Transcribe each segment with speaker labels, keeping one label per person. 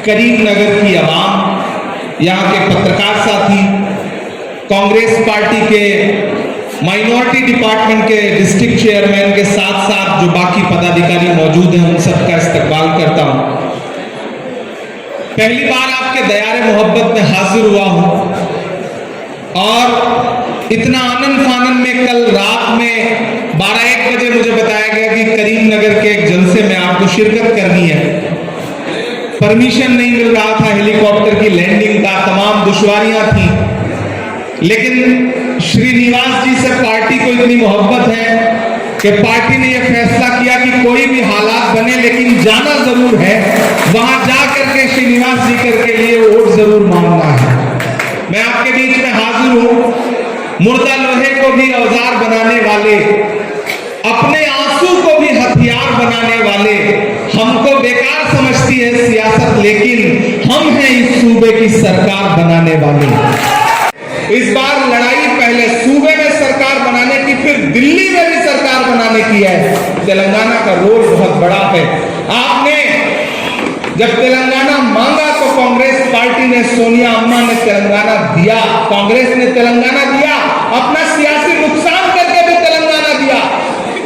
Speaker 1: करीमनगर की आवाम, यहाँ के पत्रकार साथी, कांग्रेस पार्टी के माइनॉरिटी डिपार्टमेंट के डिस्ट्रिक्ट चेयरमैन के साथ साथ जो बाकी पदाधिकारी मौजूद हैं, उन सबका इस्तकबाल करता हूं। पहली बार आपके दयारे मोहब्बत में हाजिर हुआ हूं और इतना आनंद फानंद में कल रात में 12-1 बजे मुझे बताया गया कि करीमनगर के एक जलसे में आपको शिरकत करनी है। परमिशन नहीं मिल रहा था हेलीकॉप्टर की लैंडिंग का, तमाम दुश्वारियां थी, लेकिन श्रीनिवास जी से पार्टी को इतनी मोहब्बत है कि पार्टी ने यह फैसला किया कि कोई भी हालात बने लेकिन जाना जरूर है, वहां जाकर के श्रीनिवास जी के लिए वोट जरूर मांगना है। मैं आपके बीच में हाजिर हूं। मुर्दा लोहे को भी औजार बनाने वाले, अपने आंसू को भी हथियार बनाने वाले, हमको बेकार समझती है सियासत, लेकिन हम हैं इस सूबे की सरकार बनाने वाले। इस बार लड़ाई पहले सूबे में सरकार बनाने की, फिर दिल्ली में भी सरकार बनाने की है। तेलंगाना का रोल बहुत बड़ा है। आपने जब तेलंगाना मांगा तो कांग्रेस पार्टी ने, सोनिया अम्मा ने तेलंगाना दिया, कांग्रेस ने तेलंगाना दिया, अपना सियासी नुकसान करके भी तेलंगाना दिया।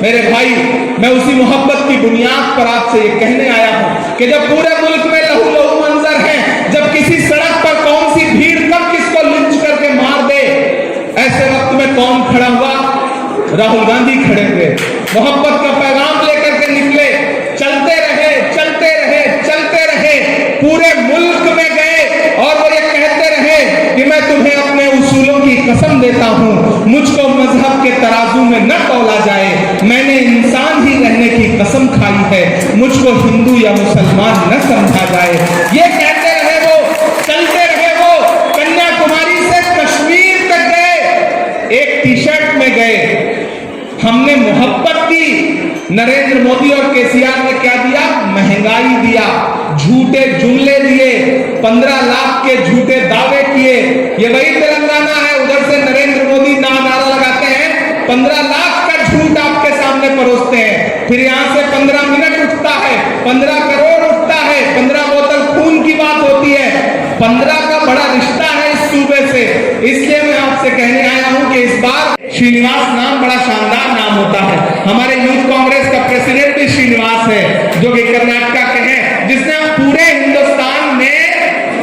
Speaker 1: मेरे भाई, मैं उसी मोहब्बत की बुनियाद पर आपसे ये कहने आया हूं कि जब पूरे मुल्क में लहू लहू मंजर है, जब किसी सड़क पर कौन सी भीड़ कब किसको लिंच करके मार दे, ऐसे वक्त में कौन खड़ा हुआ? राहुल गांधी खड़े हुए, मोहब्बत का पैगाम लेकर के निकले, चलते रहे चलते रहे चलते रहे, पूरे मुल्क में गए और वो ये कहते रहे कि मैं तुम्हें अपने उसूलों की कसम देता हूं, मुझको मजहब के तराजू में न तौला जाए, मैंने इंसान ही रहने की कसम खाई है, मुझको हिंदू या मुसलमान न समझा जाए। ये कहते रहे वो, चलते रहे वो, कन्याकुमारी से कश्मीर तक गए, एक टी शर्ट में गए। हमने मोहब्बत की। नरेंद्र मोदी और केसीआर ने क्या दिया? महंगाई दिया, झूठे जुमले दिए, 15 लाख के झूठे दावे किए। ये वही तेलंगाना है, उधर से नरेंद्र मोदी नारा लगाते हैं, 15 लाख का झूठ आपके सामने परोसते हैं, फिर यहां से 15 मिनट उठता है, 15 करोड़ उठता है, 15 बोतल खून की बात होती है, 15 का बड़ा रिश्ता है इस सूबे से। इसलिए मैं आपसे कहने आया हूं कि इस बार श्रीनिवास नाम बड़ा शानदार नाम होता है। हमारे यूथ कांग्रेस का प्रेसिडेंट भी श्रीनिवास है, जो कि कर्नाटका के हैं, जिसने पूरे हिंदुस्तान में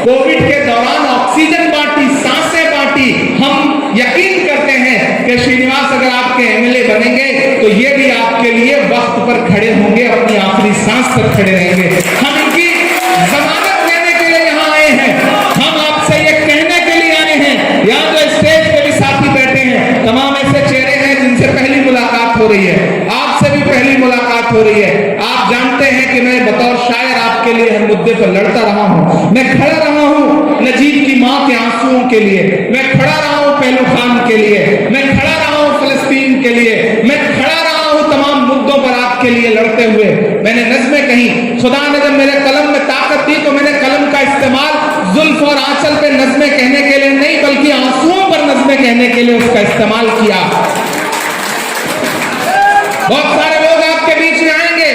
Speaker 1: कोविड के दौरान ऑक्सीजन बांटी, सांसें बांटी। हम यकीन करते हैं कि श्रीनिवास अगर आपके एमएलए बनेंगे तो ये भी आपके लिए वक्त पर खड़े होंगे, अपनी आखिरी सांस तक खड़े रहेंगे। हम इनकी जमानत लेने के लिए यहाँ आए हैं, हम आपसे ये कहने के लिए आए हैं। यहाँ जो स्टेज पे भी साथी बैठे हैं, तमाम ऐसे चेहरे हैं जिनसे पहली मुलाकात हो रही है, आपसे भी पहली मुलाकात हो रही है। आप जानते हैं कि मैं बतौर शायर आपके लिए हर मुद्दे पर लड़ता रहा हूं। मैं खड़ा रहा हूं नजीब की मां के आंसुओं के लिए, मैं खड़ा रहा हूं पहलू खान के लिए, मैं खड़ा रहा हूं फिलिस्तीन के लिए, मैं खड़ा रहा हूं तमाम मुद्दों पर आपके लिए लड़ते हुए। मैंने नज़्में कही, खुदा ने जब मेरे कलम में ताकत दी तो मैंने कलम का इस्तेमाल जुल्फ और आंचल पे नज़्में कहने के लिए नहीं, बल्कि आंसुओं पर नज़्में कहने के लिए उसका इस्तेमाल किया। बहुत सारे लोग आपके बीच में आएंगे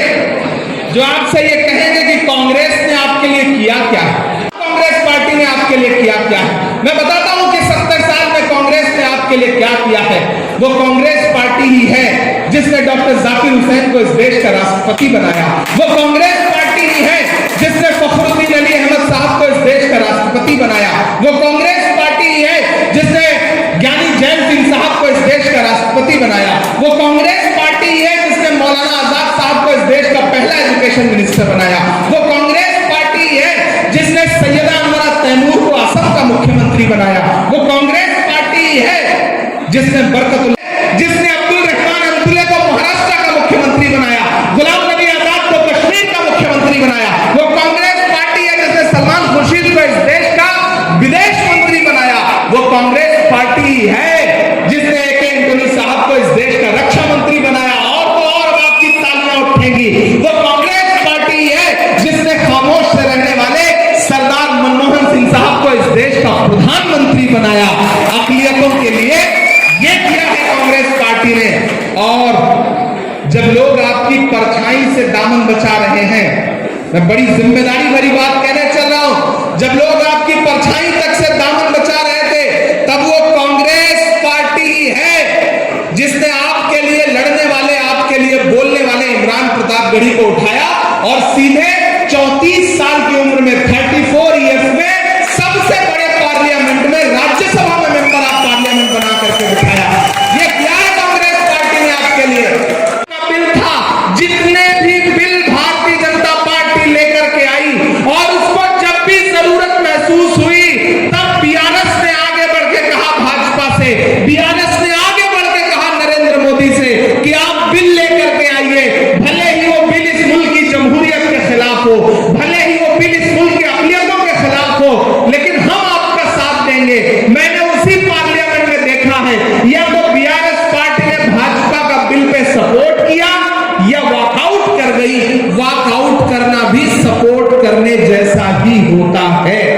Speaker 1: जो आपसे ये कहेंगे कि कांग्रेस ने आपके लिए किया क्या है, कांग्रेस पार्टी ने आपके लिए किया क्या है। मैं बताता हूं कि 70 साल में कांग्रेस ने आपके लिए क्या किया है। वो कांग्रेस पार्टी ही है जिसने डॉक्टर जाकिर हुसैन को इस देश का राष्ट्रपति बनाया। वो कांग्रेस पार्टी ही है जिसने फखरुद्दीन अली अहमद साहब को इस देश का राष्ट्रपति बनाया। वो कांग्रेस पार्टी ही है जिसने ज्ञानी जैन सिंह साहब को इस देश का राष्ट्रपति बनाया। वो कांग्रेस पार्टी ही है जिसने मौलाना आजाद साहब को इस देश का पहला एजुकेशन मिनिस्टर बनाया। वो कांग्रेस पार्टी ही है जिसने सैयदा अनवरा तैमूर को असम का मुख्यमंत्री बनाया। वो कांग्रेस पार्टी ही है जिसने जिसने अब्दुल रहमान अब्दुल्ला को महाराष्ट्र का मुख्यमंत्री बनाया, गुलाम नबी आजाद को कश्मीर का मुख्यमंत्री बनाया। वो कांग्रेस पार्टी है जिसने सलमान खुर्शीद को इस देश का विदेश मंत्री बनाया। वो कांग्रेस पार्टी है जिसने AK एंटोनी साहब को इस देश का रक्षा मंत्री बनाया। और आपकी तालियां उठेंगी। वो कांग्रेस पार्टी है जिसने खामोश से रहने वाले सरदार मनमोहन सिंह साहब को इस देश का प्रधानमंत्री बनाया। अक़लियतों के लिए ये किया है कांग्रेस पार्टी ने। और जब लोग आपकी परछाई से दामन बचा रहे हैं, मैं बड़ी जिम्मेदारी भरी बात कहने चल रहा हूं, होता है।